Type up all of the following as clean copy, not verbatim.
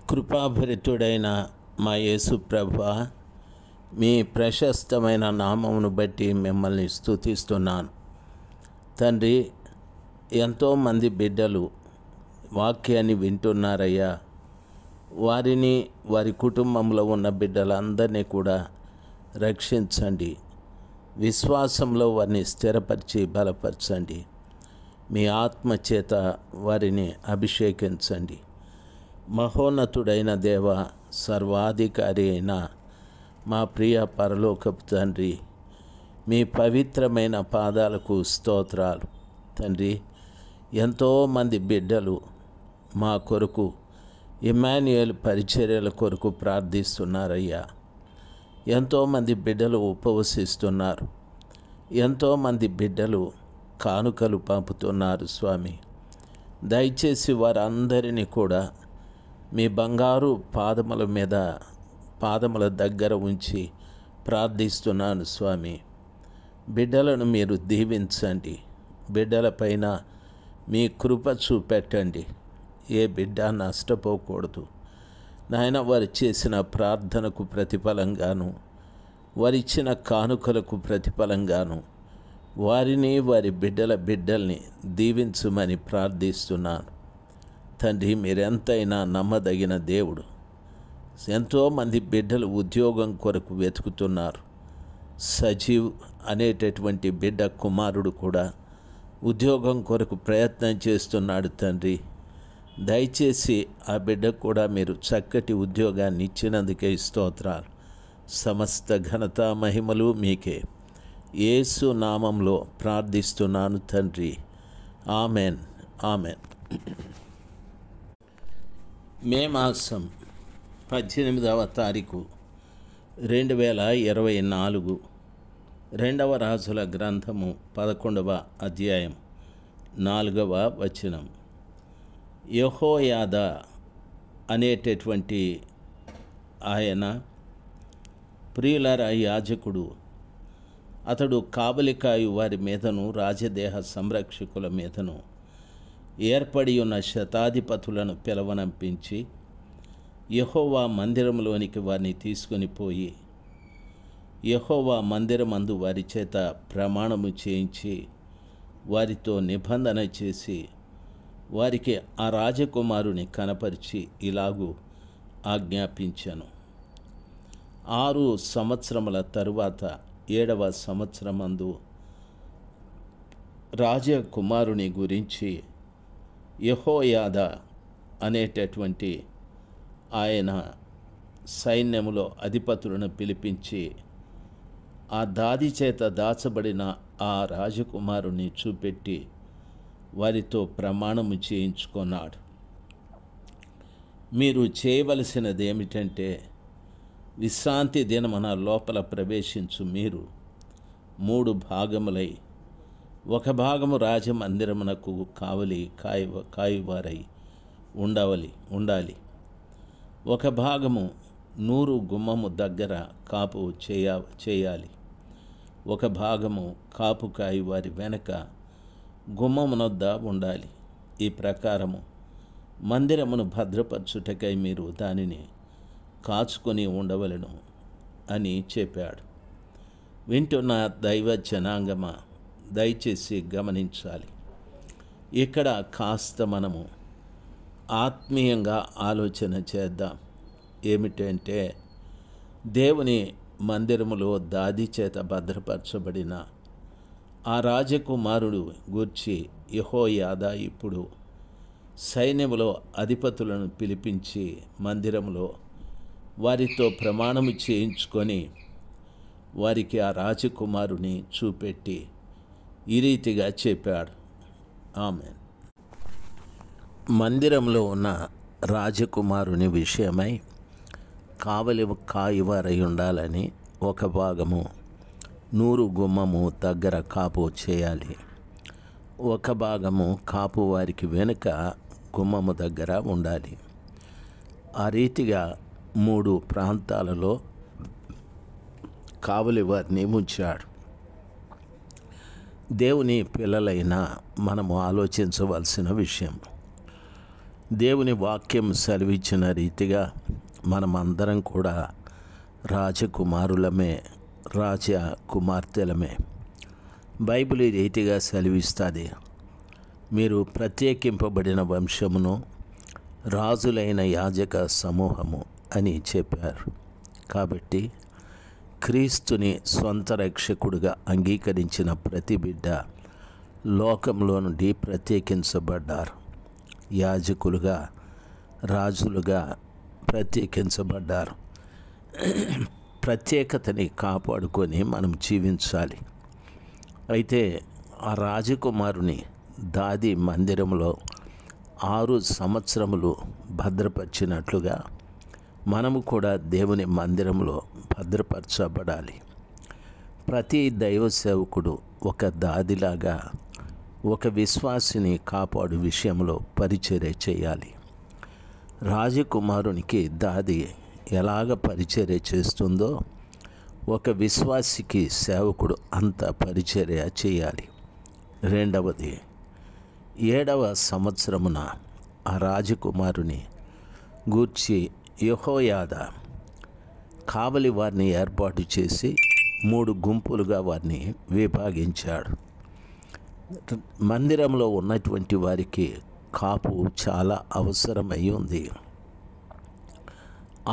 కృపాభరితుడైన మా యేసు ప్రభువా, మీ ప్రశస్తమైన నామమును బట్టి మిమ్మల్ని స్తుతిస్తున్నాను. తండ్రి, ఎంతోమంది బిడ్డలు వాక్యాన్ని వింటున్నారయ్యా. వారిని, వారి కుటుంబంలో ఉన్న బిడ్డలందరినీ కూడా రక్షించండి. విశ్వాసంలో వారిని స్థిరపరిచి బలపరచండి. మీ ఆత్మచేత వారిని అభిషేకించండి. మహోన్నతుడైన దేవ, సర్వాధికారి అయిన మా ప్రియ పరలోకపు తండ్రి, మీ పవిత్రమైన పాదాలకు స్తోత్రాలు. తండ్రి, ఎంతోమంది బిడ్డలు మా కొరకు ఇమ్మాన్యుయేల్ పరిచర్యల కొరకు ప్రార్థిస్తున్నారయ్యా. ఎంతోమంది బిడ్డలు ఉపవసిస్తున్నారు. ఎంతోమంది బిడ్డలు కానుకలు పంపుతున్నారు స్వామి. దయచేసి వారందరినీ కూడా మీ బంగారు పాదముల దగ్గర ఉంచి ప్రార్థిస్తున్నాను స్వామి. బిడ్డలను మీరు దీవించండి. బిడ్డలపైన మీ కృప చూపెట్టండి. ఏ బిడ్డ నష్టపోకూడదు నాయన. వారు చేసిన ప్రార్థనకు ప్రతిఫలంగాను, వారిచ్చిన కానుకలకు ప్రతిఫలంగాను వారిని, వారి బిడ్డల్ని దీవించమని ప్రార్థిస్తున్నాను. తండ్రి, మీరెంతైనా నమ్మదగిన దేవుడు. ఎంతోమంది బిడ్డలు ఉద్యోగం కొరకు వెతుకుతున్నారు. సజీవ్ అనేటటువంటి బిడ్డ కుమారుడు కూడా ఉద్యోగం కొరకు ప్రయత్నం చేస్తున్నాడు. తండ్రి, దయచేసి ఆ బిడ్డకు కూడా మీరు చక్కటి ఉద్యోగాన్ని ఇచ్చినందుకే స్తోత్రాలు. సమస్త ఘనత మహిమలు మీకే. యేసు నామంలో ప్రార్థిస్తున్నాను తండ్రి. Amen, amen. మే మాసం 18వ తారీఖు 2024, 2వ రాజుల గ్రంథము 11వ అధ్యాయం 4వ వచనం. యెహోయాదా అనేటటువంటి ఆయన ప్రియులారా యాజకుడు. అతడు కావలికాయు వారి మీదను, రాజదేహ సంరక్షకుల మీదను ఏర్పడి ఉన్న శతాధిపతులను పిలవనంపించి యెహోవా మందిరంలోనికి వారిని తీసుకొని పోయి యెహోవా మందిరమందు వారి చేత ప్రమాణము చేయించి వారితో నిబంధన చేసి వారికి ఆ రాజకుమారుని కనపరిచి ఇలాగూ ఆజ్ఞాపించాను. 6 సంవత్సరముల తరువాత 7వ సంవత్సరమందు రాజకుమారుని గురించి యెహోయాదా అనేటటువంటి ఆయన సైన్యములో అధిపతులను పిలిపించి ఆ దాది చేత దాచబడిన ఆ రాజకుమారుని చూపెట్టి వారితో ప్రమాణము చేయించుకున్నాడు. మీరు చేయవలసినది ఏమిటంటే, విశ్రాంతి దినమున లోపల ప్రవేశించు మీరు 3 భాగములై, ఒక భాగము రాజమందిరమునకు కాయువారై ఉండాలి. ఒక భాగము నూరు గుమ్మము దగ్గర కాపు చేయాలి. ఒక భాగము కాపు కాయువారి వెనక గుమ్మమునొద్ద ఉండాలి. ఈ ప్రకారము మందిరమును భద్రపరచుటకై మీరు దానిని కాచుకొని ఉండవలెను అని చెప్పాడు. వింటున్న దైవ జనాంగమా, దయచేసి గమనించాలి. ఇక్కడ కాస్త మనము ఆత్మీయంగా ఆలోచన చేద్దాం. ఏమిటంటే, దేవుని మందిరములో దాది చేత భద్రపరచబడిన ఆ రాజకుమారుడు గూర్చి యెహోయాదా ఇప్పుడు సైన్యములో అధిపతులను పిలిపించి మందిరములో వారితో ప్రమాణము చేయించుకొని వారికి ఆ రాజకుమారుని చూపెట్టి ఈ రీతిగా చెప్పాడు. ఆమెన్. మందిరంలో ఉన్న రాజకుమారుని విషయమై కాయువారై ఉండాలని ఒక భాగము నూరు గుమ్మము దగ్గర కాపు చేయాలి. ఒక భాగము కాపు వారికి వెనుక గుమ్మము దగ్గర ఉండాలి. ఆ రీతిగా 3 ప్రాంతాలలో కావలి వారిని ఉంచాడు. దేవుని పిల్లలైన మనము ఆలోచించవలసిన విషయం, దేవుని వాక్యం సెలవిచ్చిన రీతిగా మనమందరం కూడా రాజకుమారులమే, రాజకుమార్తెలమే. బైబిల్ ఈ రీతిగా సెలవిస్తుంది, మీరు ప్రత్యేకింపబడిన వంశమును, రాజులైన యాజక సమూహము అని చెప్పారు. కాబట్టి క్రీస్తుని స్వంత రక్షకుడుగా అంగీకరించిన ప్రతి బిడ్డ లోకంలో నుండి ప్రత్యేకించబడ్డారు. యాజకులుగా, రాజులుగా ప్రత్యేకించబడ్డారు. ప్రత్యేకతని కాపాడుకొని మనం జీవించాలి. అయితే ఆ రాజకుమారుని దాది మందిరంలో 6 సంవత్సరములు భద్రపరిచినట్లుగా మనము కూడా దేవుని మందిరంలో భద్రపరచబడాలి. ప్రతి దైవ సేవకుడు ఒక దాదిలాగా ఒక విశ్వాసిని కాపాడు విషయంలో పరిచర్య చేయాలి. రాజకుమారునికి దాది ఎలాగ పరిచర్య చేస్తుందో ఒక విశ్వాసికి సేవకుడు అంత పరిచర్య చేయాలి. రెండవది, 7వ సంవత్సరమున ఆ రాజకుమారుని గూర్చి యెహోయాదా కావలి వారిని ఏర్పాటు చేసి 3 గుంపులుగా వారిని విభాగించాడు. మందిరంలో ఉన్నటువంటి వారికి కాపు చాలా అవసరమై ఉంది.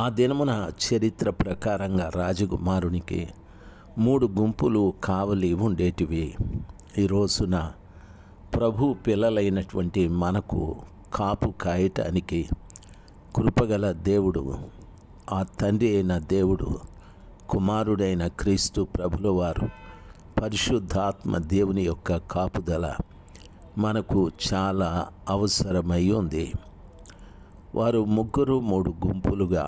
ఆ దినమున చరిత్ర ప్రకారంగా రాజకుమారునికి 3 గుంపులు కావలి ఉండేటివి. ఈ రోజున ప్రభు పిల్లలైనటువంటి మనకు కాపు కాయటానికి కృపగల దేవుడు, ఆ తండ్రి అయిన దేవుడు, కుమారుడైన క్రీస్తు ప్రభుల వారు, పరిశుద్ధాత్మ దేవుని యొక్క కాపుదల మనకు చాలా అవసరమై ఉంది. వారు 3 గుంపులుగా,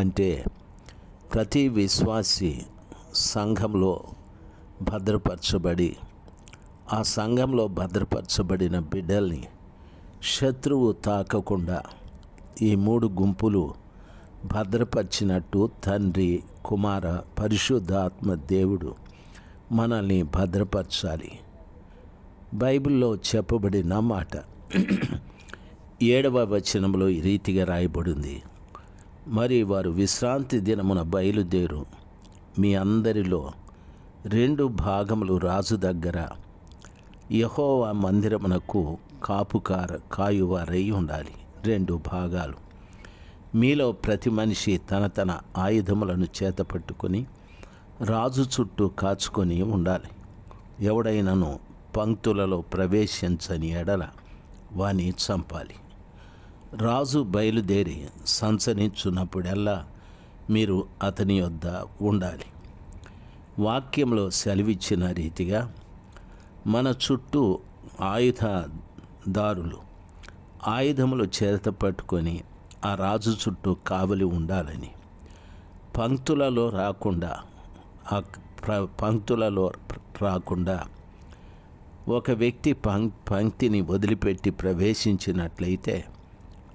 అంటే ప్రతి విశ్వాసి సంఘంలో భద్రపరచబడి ఆ సంఘంలో భద్రపరచబడిన బిడ్డల్ని శత్రువు తాకకుండా ఈ 3 గుంపులు భద్రపరిచినట్టు తండ్రి, కుమార, పరిశుద్ధాత్మ దేవుడు మనల్ని భద్రపరచాలి. బైబిల్లో చెప్పబడిన మాట 7వ వచనంలో ఈ రీతిగా రాయబడింది, మరి వారు విశ్రాంతి దినమున బయలుదేరు, మీ అందరిలో 2 భాగములు రాజు దగ్గర యెహోవా మందిరమునకు కాయువారై ఉండాలి. 2 భాగాలు. మీలో ప్రతి మనిషి తన తన ఆయుధములను చేతపట్టుకొని రాజు చుట్టూ కాచుకొని ఉండాలి. ఎవడైనను పంక్తులలో ప్రవేశించని ఎడల వాని చంపాలి. రాజు బయలుదేరి సంచరించున్నప్పుడల్లా మీరు అతని యొద్ద ఉండాలి. వాక్యంలో సెలవిచ్చిన రీతిగా మన చుట్టూ ఆయుధదారులు ఆయుధములు చేత పట్టుకొని ఆ రాజు చుట్టూ కావలి ఉండాలని, పంక్తులలో రాకుండా ఒక వ్యక్తి పంక్తిని వదిలిపెట్టి ప్రవేశించినట్లయితే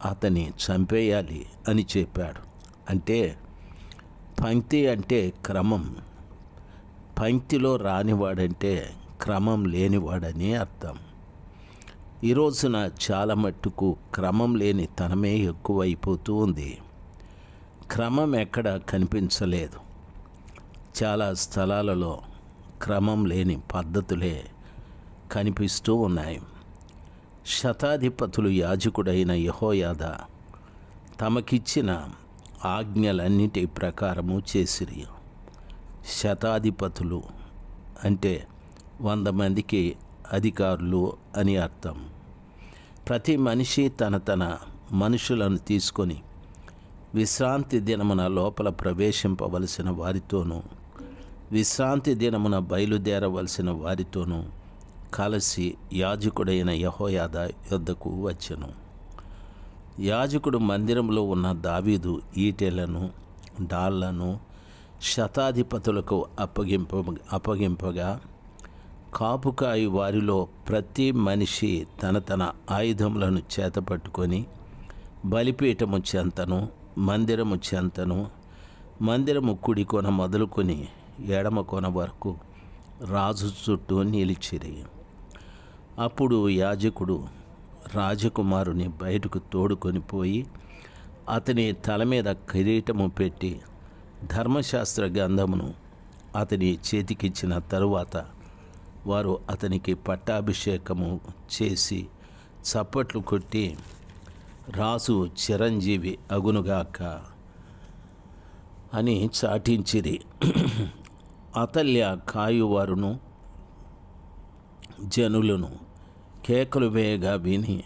అతన్ని చంపేయాలి అని చెప్పాడు. అంటే పంక్తి అంటే క్రమం, పంక్తిలో రానివాడంటే క్రమం లేనివాడని అర్థం. ఈ రోజున చాలా మట్టుకు క్రమం లేని తనమే ఎక్కువైపోతూ ఉంది. క్రమం ఎక్కడ కనిపించలేదు. చాలా స్థలాలలో క్రమం లేని పద్ధతులే కనిపిస్తూ ఉన్నాయి. శతాధిపతులు యాజకుడైన యెహోయాదా తమకిచ్చిన ఆజ్ఞలన్నిటి ప్రకారము చేసిరి. శతాధిపతులు అంటే 100 మందికి అధికారులు అని అర్థం. ప్రతి మనిషి తన మనుషులను తీసుకొని విశ్రాంతి దినమున లోపల ప్రవేశింపవలసిన వారితోనూ, విశ్రాంతి దినమున బయలుదేరవలసిన వారితోనూ కలిసి యాజకుడైన యెహోయాదా యొద్దకు వచ్చెను. యాజకుడు మందిరంలో ఉన్న దావీదు ఈటెలను, డాళ్లను శతాధిపతులకు అప్పగింపగా కాపుకాయి వారిలో ప్రతి మనిషి తన ఆయుధములను చేతపట్టుకొని బలిపీఠము చెంతను, మందిరము చెంతను, మందిరము కుడి కొన మొదలుకొని ఎడమ కొన వరకు రాజు చుట్టూ నిలిచిరి. అప్పుడు యాజకుడు రాజకుమారుని బయటకు తోడుకొని పోయి అతని తల మీద కిరీటము పెట్టి ధర్మశాస్త్ర గ్రంథమును అతని చేతికిచ్చిన తరువాత వారు అతనికి పట్టాభిషేకము చేసి చప్పట్లు కొట్టి రాజు చిరంజీవి అగునుగాక అని చాటించిరి. అతల్య కాయువారును జనులను కేకలు వేయగా విని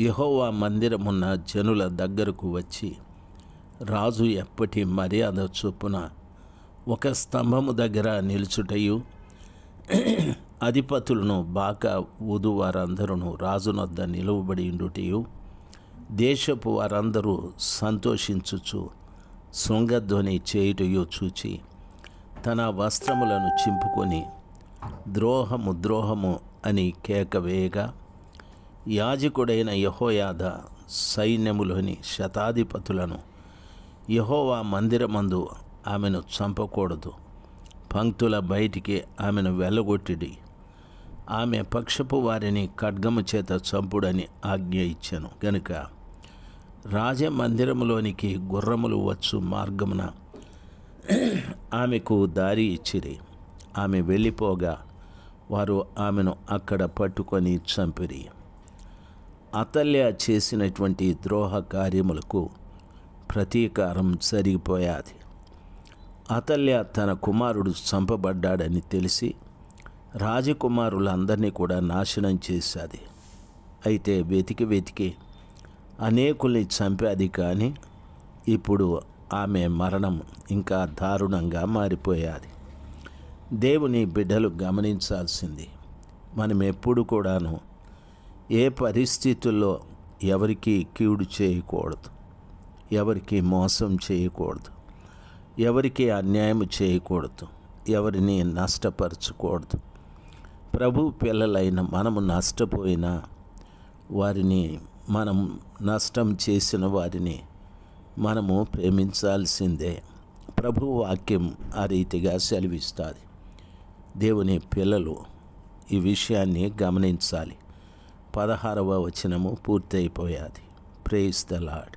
యెహోవా మందిరమున్న జనుల దగ్గరకు వచ్చి రాజు ఎప్పటి మర్యాద చొప్పున ఒక స్తంభము దగ్గర నిలుచుటయు అధిపతులను బాకా ఊదు వారందరూ రాజునొద్ద నిలువబడి ఉండుటయు దేశపు వారందరూ సంతోషించుచు శృంగధ్వని చేయుటయు చూచి తన వస్త్రములను చింపుకొని ద్రోహము ద్రోహము అని కేక వేయగా యాజకుడైన యెహోయాదా సైన్యములోని శతాధిపతులను యెహోవా మందిరమందు ఆమెను చంపకూడదు, పంక్తుల బయటికి ఆమెను వెళ్ళగొట్టిడి, ఆమె పక్షపు వారిని ఖడ్గము చేత చంపుడని ఆజ్ఞ ఇచ్చాను గనుక రాజమందిరములోనికి గుర్రములు వచ్చు మార్గమున ఆమెకు దారి ఇచ్చిరి. ఆమె వెళ్ళిపోగా వారు ఆమెను అక్కడ పట్టుకొని చంపిరి. అతల్య చేసినటువంటి ద్రోహ కార్యములకు ప్రతీకారం జరిగిపోయాది. అతల్య తన కుమారుడు చంపబడ్డాడని తెలిసి రాజకుమారులందరినీ కూడా నాశనం చేశాది. అయితే వెతికి వెతికి అనేకుల్ని చంపాది. కానీ ఇప్పుడు ఆమె మరణం ఇంకా దారుణంగా మారిపోయాది. దేవుని బిడ్డలు గమనించాల్సింది, మనం ఎప్పుడు కూడాను ఏ పరిస్థితుల్లో ఎవరికి కీడు చేయకూడదు, ఎవరికి మోసం చేయకూడదు, ఎవరికి అన్యాయం చేయకూడదు, ఎవరిని నష్టపరచకూడదు. ప్రభు పిల్లలైన మనము నష్టపోయినా వారిని, మనం నష్టం చేసిన వారిని మనము ప్రేమించాల్సిందే. ప్రభు వాక్యం ఆ రీతిగా సెలవిస్తుంది. దేవుని పిల్లలు ఈ విషయాన్ని గమనించాలి. 16వ వచనము పూర్తయిపోయాది. Praise the lord.